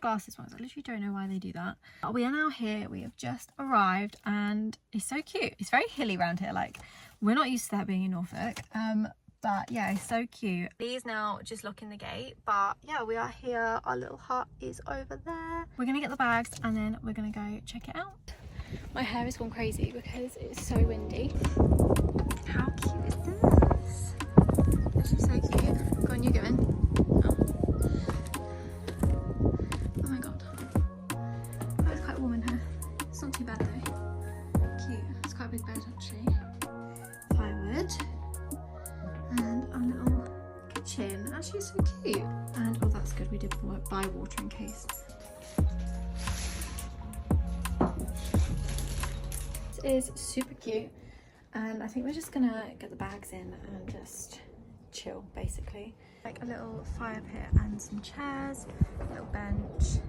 fastest ones. I literally don't know why they do that. But we are now here. We have just arrived and it's so cute. It's very hilly around here. Like, we're not used to that being in Norfolk. But yeah, it's so cute. Lee's now just locking the gate, but yeah, we are here. Our little hut is over there. We're gonna get the bags and then we're gonna go check it out. My hair has gone crazy because it's so windy. How cute is this? This is so cute. Go on, you go in. Oh my god. Oh, it's quite warm in here. It's not too bad though. Cute. It's quite a big bed actually. Firewood. And our little kitchen. Actually, it's so cute. And oh, that's good. We did buy watering case. This is super cute. And I think we're just gonna get the bags in and just chill, basically. Like a little fire pit and some chairs, a little bench,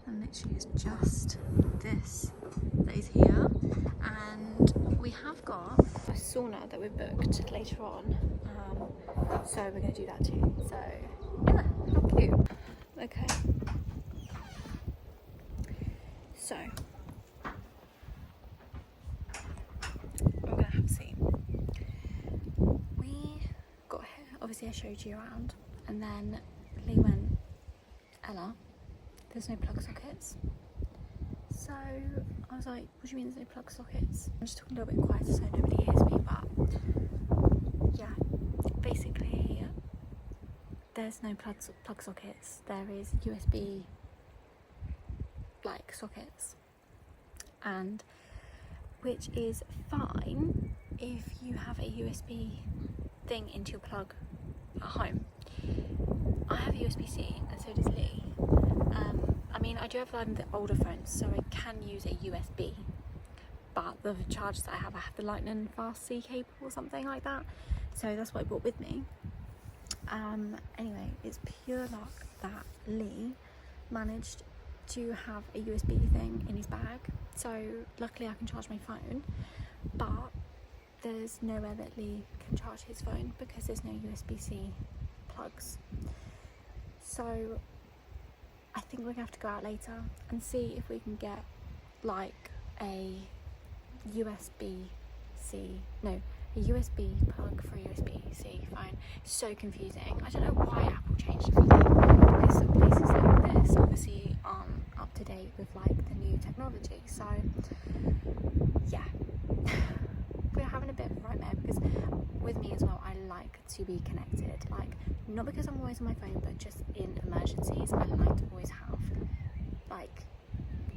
and literally it's just this that is here. And we have got a sauna that we've booked later on, so we're gonna do that too. So yeah, how cute. Okay, so we're gonna have a seat. We got here, obviously I showed you around, and then Lee went, Ella, there's no plug sockets. So I was like, what do you mean there's no plug sockets? I'm just talking a little bit quieter so nobody hears me, but yeah, basically there's no plug sockets. There is USB like sockets, and which is fine if you have a USB thing into your plug at home. I have USB-C and so does Lee. I mean, I do have the older phones, so I can use a USB, but the chargers that I have the lightning fast C cable or something like that, so that's what I brought with me. Anyway, it's pure luck that Lee managed to have a USB thing in his bag, so luckily I can charge my phone, but there's nowhere that Lee can charge his phone because there's no USB-C plugs. So I think we're gonna have to go out later and see if we can get like a USB-C, no, a USB plug for a USB-C phone. So confusing. I don't know why Apple changed everything, because some places like this obviously aren't up to date with like the new technology. So yeah, we're having a bit of a nightmare because with me as well, I like to be connected, like not because I'm always on my phone, but just in emergencies I like to always have like,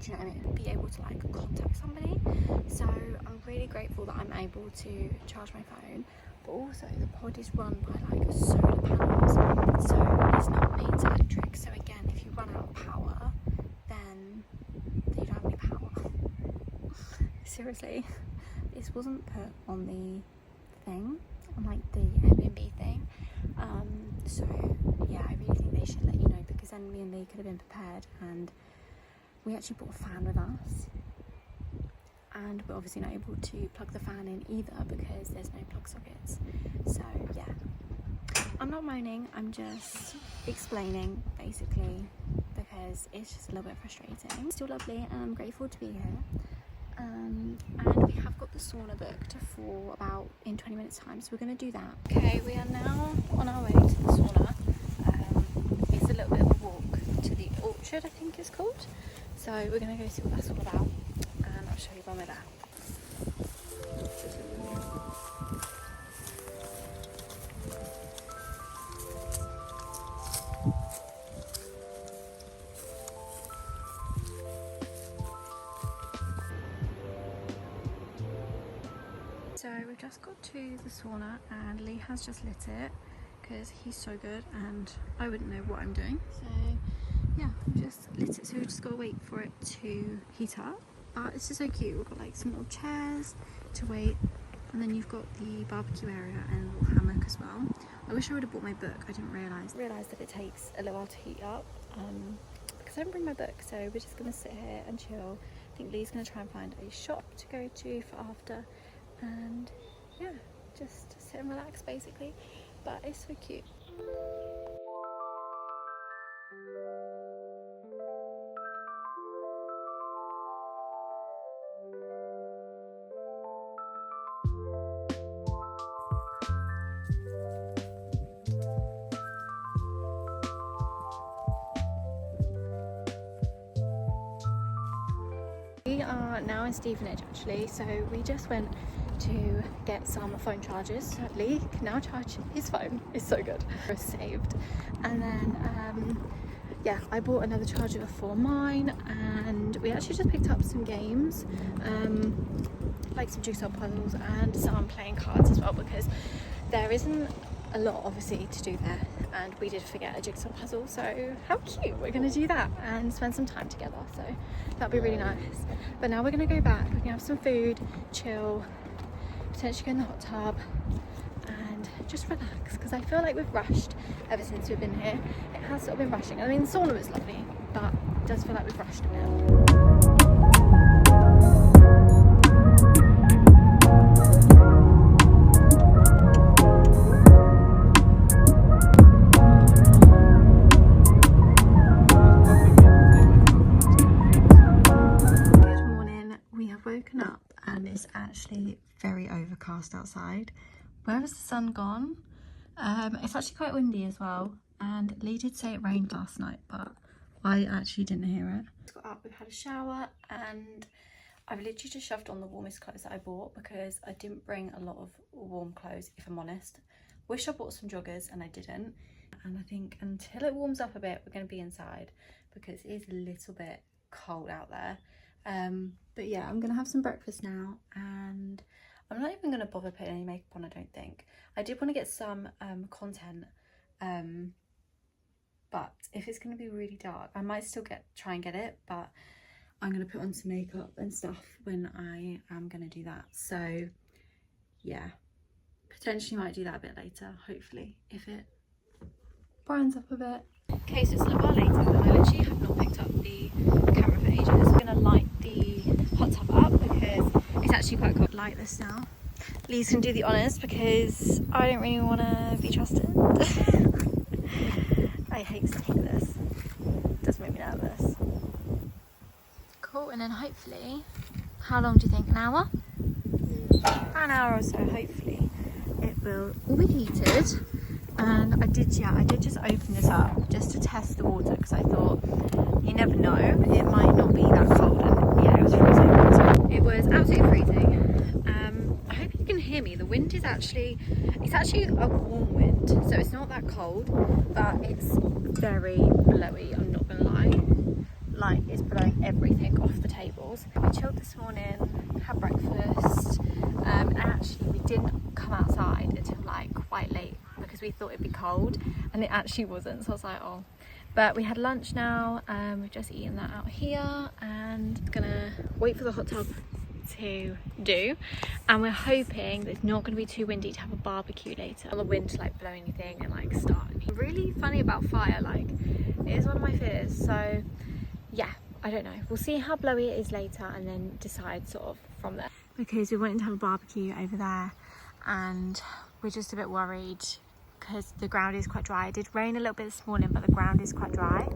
do you know what I mean, be able to like contact somebody. So I'm really grateful that I'm able to charge my phone, but also the pod is run by like solar panels, so it's not made to electric. So again, if you run out of power, then you don't have any power. Seriously, this wasn't put on the thing, on like the Airbnb thing, so yeah, I really think they should let you know, because then me and Lee could have been prepared. And we actually brought a fan with us, and we're obviously not able to plug the fan in either because there's no plug sockets. So yeah, I'm not moaning, I'm just explaining basically, because it's just a little bit frustrating. Still lovely, and I'm grateful to be here. And we have got the sauna booked for about in 20 minutes time, so we're going to do that. Okay, we are now on our way to the sauna. It's a little bit of a walk to the orchard, I think it's called, so we're going to go see what that's all about, and I'll show you when we're there. So we've just got to the sauna and Lee has just lit it because he's so good and I wouldn't know what I'm doing. So yeah, we just lit it, so we've just got to wait for it to heat up. But it's just so cute. We've got like some little chairs to wait, and then you've got the barbecue area and a little hammock as well. I wish I would have brought my book. I didn't realise that it takes a little while to heat up, because I didn't bring my book, so we're just going to sit here and chill. I think Lee's going to try and find a shop to go to for after, and yeah, just sit and relax basically. But it's so cute. are now in Stevenage actually, so we just went to get some phone chargers so Lee can now charge his phone. It's so good. We're saved. And then yeah, I bought another charger for mine, and we actually just picked up some games, like some jigsaw puzzles and some playing cards as well, because there isn't a lot obviously to do there, and we did forget a jigsaw puzzle, so how cute. We're going to do that and spend some time together, so that'll be really nice. But now we're going to go back, we're going to have some food, chill, potentially go in the hot tub and just relax, because I feel like we've rushed ever since we've been here. It has sort of been rushing. I mean, the sauna was lovely, but it does feel like we've rushed a bit. Woken up and it's actually very overcast outside. Where has the sun gone? It's actually quite windy as well, and Lee did say it rained last night, but I actually didn't hear it. Got up, we've had a shower, and I've literally just shoved on the warmest clothes that I bought because I didn't bring a lot of warm clothes, if I'm honest. Wish I bought some joggers and I didn't, and I think until it warms up a bit we're going to be inside because it is a little bit cold out there. But yeah, I'm gonna have some breakfast now, and I'm not even gonna bother putting any makeup on, I don't think. I did want to get some content, but if it's gonna be really dark I might still try and get it, but I'm gonna put on some makeup and stuff when I am gonna do that. So yeah, potentially might do that a bit later, hopefully, if it brightens up a bit. Okay, so it's a little while later and I literally have not picked up the camera for ages. I'm gonna light the hot tub up because it's actually quite cold. Light this now. Lee's gonna do the honours because I don't really want to be trusted. I hate stuff like this. It does make me nervous. Cool, and then hopefully, how long do you think? An hour? About an hour or so, hopefully. It will all be heated. And I did just open this up just to test the water because I thought, you never know, it might not be that cold. And yeah, it was freezing. It was absolutely freezing. I hope you can hear me. The wind is actually a warm wind, so it's not that cold, but it's very blowy, I'm not gonna lie. Like, it's blowing everything off the tables. We chilled this morning, had breakfast, and actually we didn't come outside until like quite late because we thought it'd be cold, and it actually wasn't, so I was like, oh. But we had lunch now, we've just eaten that out here, and gonna wait for the hot tub to do, and we're hoping that it's not going to be too windy to have a barbecue later. On the wind to like blow anything and like start. Really funny about fire, like it is one of my fears, so yeah, I don't know. We'll see how blowy it is later and then decide sort of from there. Because we're wanting to have a barbecue over there, and we're just a bit worried because the ground is quite dry. It did rain a little bit this morning, but the ground is quite dry.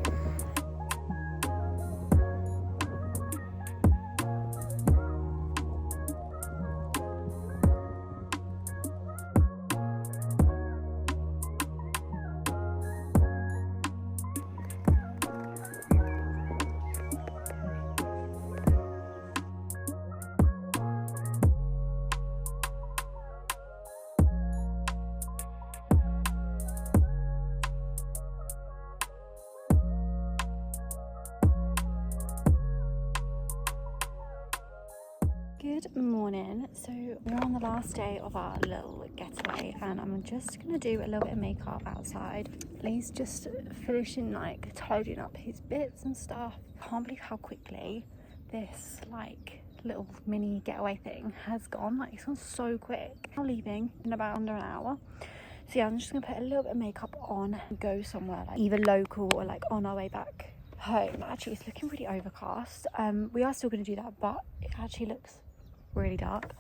Good morning. So we're on the last day of our little getaway, and I'm just gonna do a little bit of makeup outside. Lee's just finishing like tidying up his bits and stuff. Can't believe how quickly this like little mini getaway thing has gone. Like, it's gone so quick. I'm leaving in about under an hour. So yeah, I'm just gonna put a little bit of makeup on and go somewhere like either local or like on our way back home. Actually, it's looking really overcast. We are still gonna do that, but it actually looks really dark.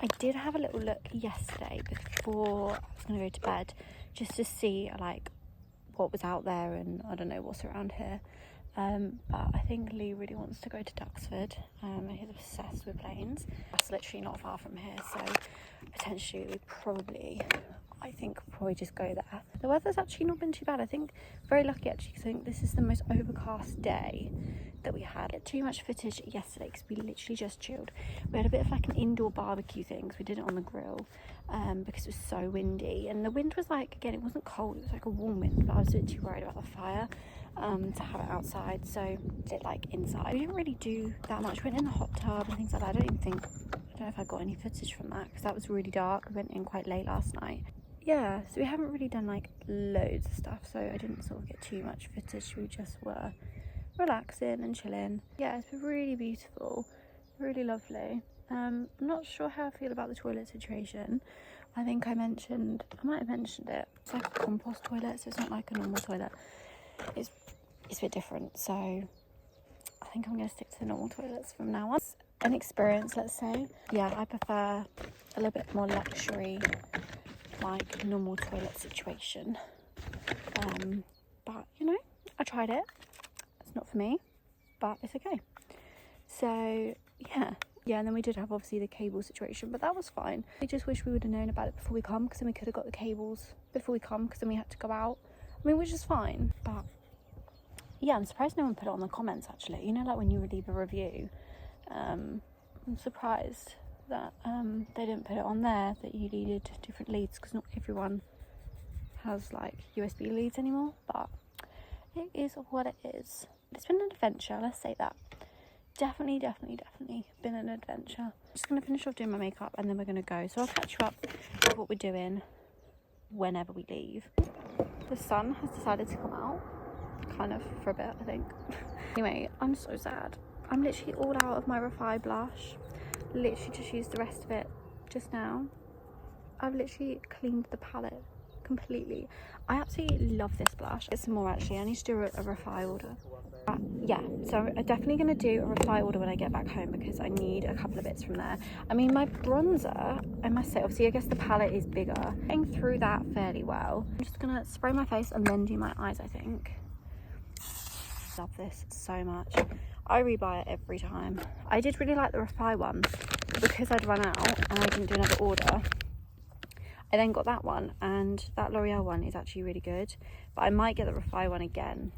I did have a little look yesterday before I was gonna go to bed just to see like what was out there, and I don't know what's around here, but I think Lee really wants to go to Duxford. He's obsessed with planes. That's literally not far from here, so potentially we probably I think I'll probably just go there. The weather's actually not been too bad. I think very lucky actually, because I think this is the most overcast day that we had. Too much footage yesterday because we literally just chilled. We had a bit of like an indoor barbecue thing because we did it on the grill because it was so windy, and the wind was like, again, it wasn't cold, it was like a warm wind, but I was a bit too worried about the fire to have it outside, so did it like inside. We didn't really do that much. We went in the hot tub and things like that. I don't know if I got any footage from that because that was really dark. We went in quite late last night. Yeah, so we haven't really done like loads of stuff, so I didn't sort of get too much footage. We just were relaxing and chilling. Yeah, it's been really beautiful, really lovely. I'm not sure how I feel about the toilet situation. I think I might have mentioned it. It's like a compost toilet, so it's not like a normal toilet. It's a bit different, so I think I'm going to stick to the normal toilets from now on. An experience, let's say. Yeah, I prefer a little bit more luxury, like normal toilet situation. But you know, I tried it. It's not for me, but it's okay. So yeah, and then we did have obviously the cable situation, but that was fine. I just wish we would have known about it before we come, because then we could have got the cables before we come, because then we had to go out. I mean, which is fine, but yeah, I'm surprised no one put it on the comments actually. You know, like when you leave a review, I'm surprised that they didn't put it on there that you needed different leads, because not everyone has like USB leads anymore, but it is what it is. It's been an adventure, let's say that. Definitely been an adventure. I'm just going to finish off doing my makeup and then we're going to go. So I'll catch you up with what we're doing whenever we leave. The sun has decided to come out, kind of, for a bit, I think. Anyway, I'm so sad. I'm literally all out of my Refi blush. Literally just used the rest of it just now. I've literally cleaned the palette completely. I absolutely love this blush. Get some more actually. I need to do a Refi order. Yeah, so I'm definitely going to do a Refi order when I get back home, because I need a couple of bits from there. I mean, my bronzer, I must say, obviously I guess the palette is bigger. Getting through that fairly well. I'm just going to spray my face and then do my eyes, I think. Love this so much. I rebuy it every time. I did really like the Refi one, but because I'd run out and I didn't do another order, I then got that one, and that L'Oreal one is actually really good, but I might get the Refi one again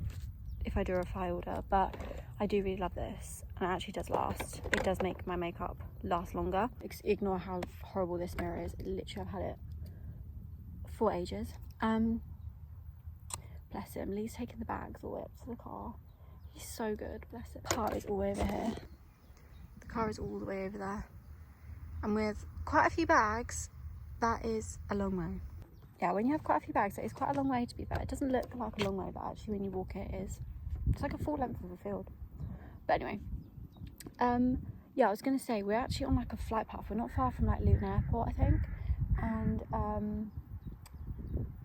if I do a Refi order. But I do really love this, and it actually does last. It does make my makeup last longer. Ignore how horrible this mirror is. Literally, I've had it for ages. Bless him. Lee's taking the bags all the way up to the car. He's so good, bless it. The car is all the way over here. The car is all the way over there. And with quite a few bags, that is a long way. Yeah, when you have quite a few bags, it is quite a long way, to be fair. It doesn't look like a long way, but actually when you walk it, it is. It's like a full length of a field. But anyway, yeah, I was going to say, we're actually on like a flight path. We're not far from like Luton Airport, I think. And,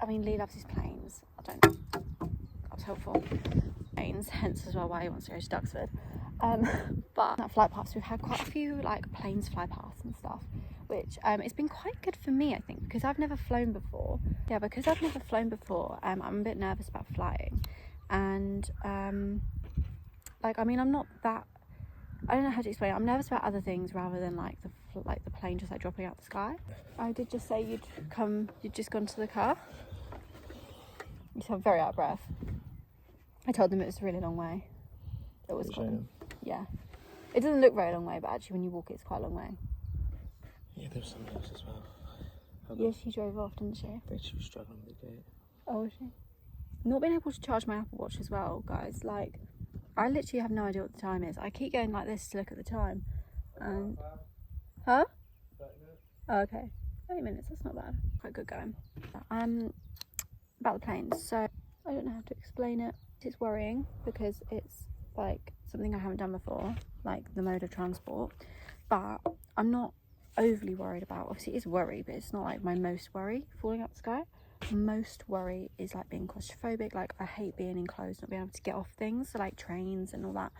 I mean, Lee loves his planes. I don't know. That was helpful. Planes, hence as well why he wants to go to Duxford. But that flight paths, we've had quite a few like planes fly past and stuff, which it's been quite good for me, I think, because I've never flown before. Yeah, because I've never flown before, I'm a bit nervous about flying. And like, I mean, I'm not that, I don't know how to explain it. I'm nervous about other things rather than like the plane just like dropping out the sky. I did just say you'd just gone to the car. You sound very out of breath. I told them it was a really long way. It was gone. Yeah. It doesn't look very long way, but actually when you walk it's quite a long way. Yeah, there's something else as well. Yeah, she drove off, didn't she? I bet she was struggling with the gate. Oh, was she? Not being able to charge my Apple Watch as well, guys. Like, I literally have no idea what the time is. I keep going like this to look at the time. And... Huh? 30 minutes. Oh, okay. 30 minutes, that's not bad. Quite good going. About the planes. So, I don't know how to explain it. It's worrying because it's like something I haven't done before, like the mode of transport. But I'm not overly worried about, obviously it is worry, but it's not like my most worry falling out the sky. Most worry is like being claustrophobic. Like, I hate being enclosed, not being able to get off things, so like trains and all that.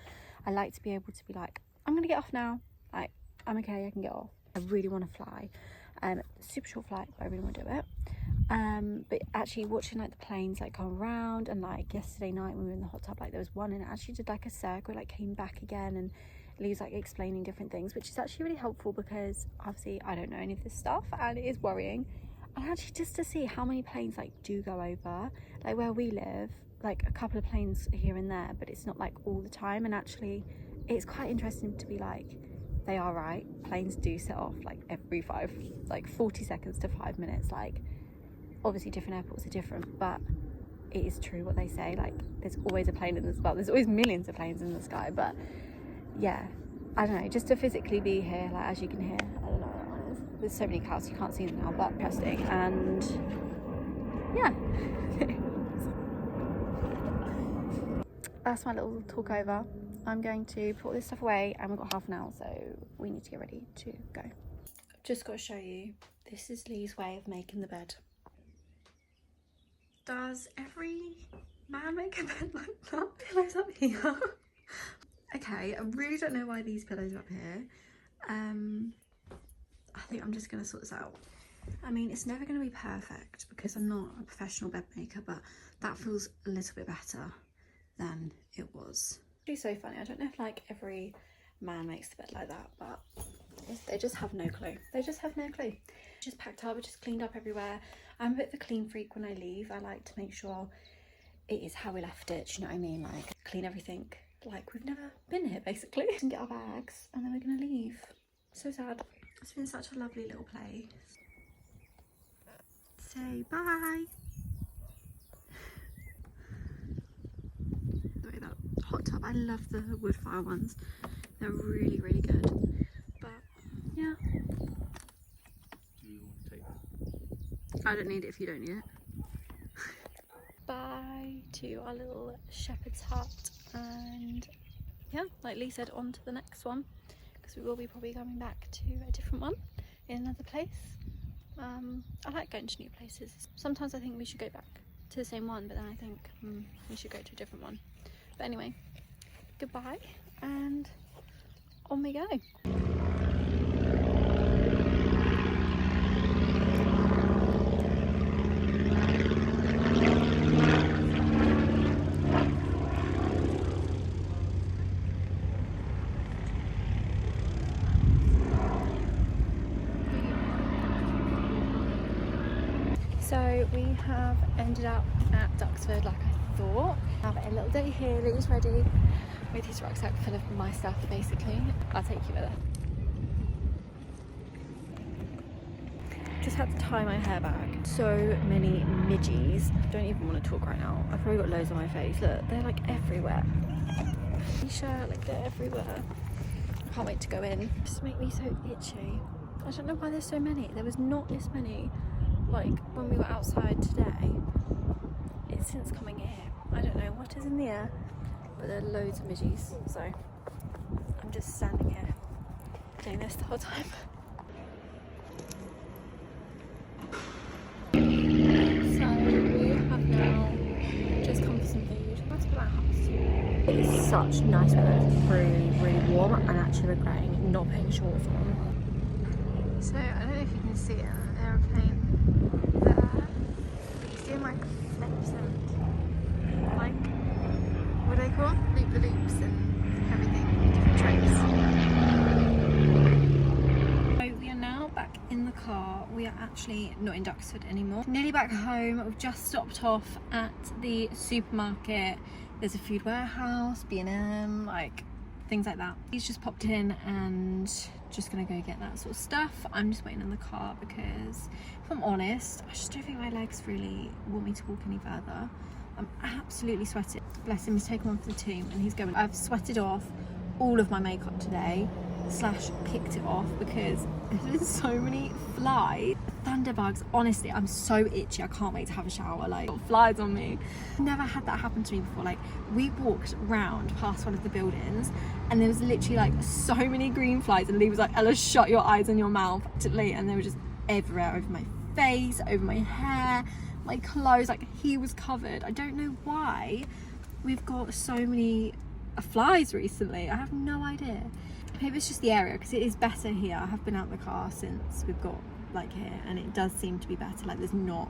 I like to be able to be like, I'm gonna get off now, like I'm okay, I can get off. I really want to fly, super short flight, but I really want to do it. But actually watching like the planes like come around, and like yesterday night when we were in the hot tub, like there was one and it actually did like a circle, like came back again, and Lee's like explaining different things, which is actually really helpful because obviously I don't know any of this stuff and it is worrying. And actually just to see how many planes like do go over, like where we live, like a couple of planes here and there, but it's not like all the time. And actually it's quite interesting to be like, they are right, planes do set off like every 40 seconds to 5 minutes. Like obviously different airports are different, but it is true what they say, like there's always a plane in the sky, there's always millions of planes in the sky. But yeah, I don't know, just to physically be here, like as you can hear, I don't know what that one is, there's so many clouds you can't see them now, but interesting. And yeah. That's my little talk over. I'm going to put all this stuff away and we've got half an hour, so we need to get ready to go. I've just got to show you, this is Lee's way of making the bed. Does every man make a bed like that? Pillows up here. Okay, I really don't know why these pillows are up here. I think I'm just going to sort this out. I mean, it's never going to be perfect because I'm not a professional bed maker, but that feels a little bit better than it was. It's so funny. I don't know if like every man makes the bed like that, but they just have no clue. They just have no clue. Just packed up, just cleaned up everywhere. I'm a bit of a clean freak when I leave. I like to make sure it is how we left it. Do you know what I mean? Like clean everything like we've never been here basically. And get our bags and then we're gonna leave. So sad. It's been such a lovely little place. Say bye. Sorry, that hot tub. I love the wood fire ones. They're really, really good. But yeah. Do you want to take that? I don't need it if you don't need it. Bye to our little shepherd's hut, and yeah, like Lee said, on to the next one, because we will be probably coming back to a different one in another place. I like going to new places. Sometimes I think we should go back to the same one, but then I think we should go to a different one. But anyway, goodbye and on we go. So we have ended up at Duxford like I thought. Have a little day here. Lee's ready with his rucksack full of my stuff basically. I'll take you with her. Just had to tie my hair back. So many midgies. Don't even want to talk right now. I've probably got loads on my face. Look, they're like everywhere. T-shirt, like they're everywhere. I can't wait to go in. Just make me so itchy. I don't know why there's so many. There was not this many like when we were outside today. It's since coming here. I don't know what is in the air, but there are loads of midgies. So I'm just standing here doing this the whole time. So we have now just come for some food. That's for our house. It is such nice weather. It's really, really warm and actually regretting not putting shorts on. So I don't know if you can see it, an aeroplane there. It's doing like flips and like, what do they call? Loop the loops and everything, different tricks. So we are now back in the car. We are actually not in Duxford anymore. Nearly back home. We've just stopped off at the supermarket. There's a food warehouse, B&M, like things like that. He's just popped in and just gonna go get that sort of stuff. I'm just waiting in the car because if I'm honest, I just don't think my legs really want me to walk any further. I'm absolutely sweating. Bless him, he's taken one for the team and he's going. I've sweated off all of my makeup today, / picked it off because there's so many flies. Thunderbugs, honestly, I'm so itchy. I can't wait to have a shower. Like, flies on me. Never had that happen to me before. Like, we walked round past one of the buildings and there was literally like so many green flies and Lee was like, Ella, shut your eyes and your mouth. And they were just everywhere, over my face, over my hair, my clothes. Like, he was covered. I don't know why we've got so many flies recently. I have no idea. Maybe it's just the area because it is better here. I have been out the car since we've got like here and it does seem to be better. Like there's no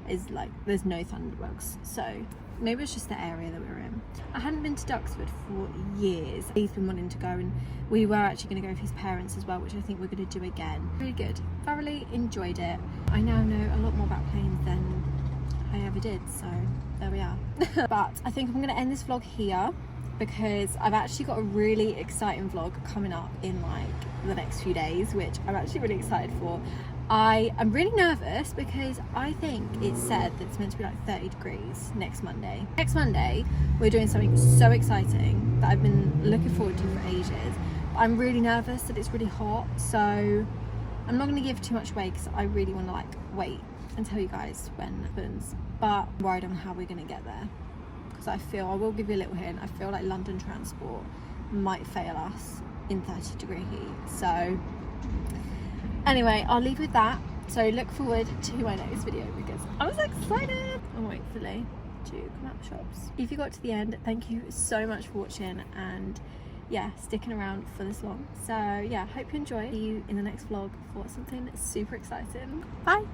thunderbugs. So maybe it's just the area that we were in. I hadn't been to Duxford for years. He's been wanting to go, and we were actually going to go with his parents as well, which I think we're going to do again. Really good. Thoroughly enjoyed it. I now know a lot more about planes than I ever did, so there we are. But I think I'm going to end this vlog here, because I've actually got a really exciting vlog coming up in like the next few days, which I'm actually really excited for. I'm really nervous because I think it's said that it's meant to be like 30 degrees next Monday. Next Monday we're doing something so exciting that I've been looking forward to for ages. But I'm really nervous that it's really hot, so I'm not going to give too much away because I really want to like wait and tell you guys when it happens. But I'm worried on how we're going to get there, because I will give you a little hint, I feel like London transport might fail us in 30-degree heat. So anyway, I'll leave with that. So look forward to my next video because I'm so excited. I'm waiting for Lee to come out the shops. If you got to the end, thank you so much for watching and yeah, sticking around for this long. So yeah, hope you enjoy. See you in the next vlog for something super exciting. Bye.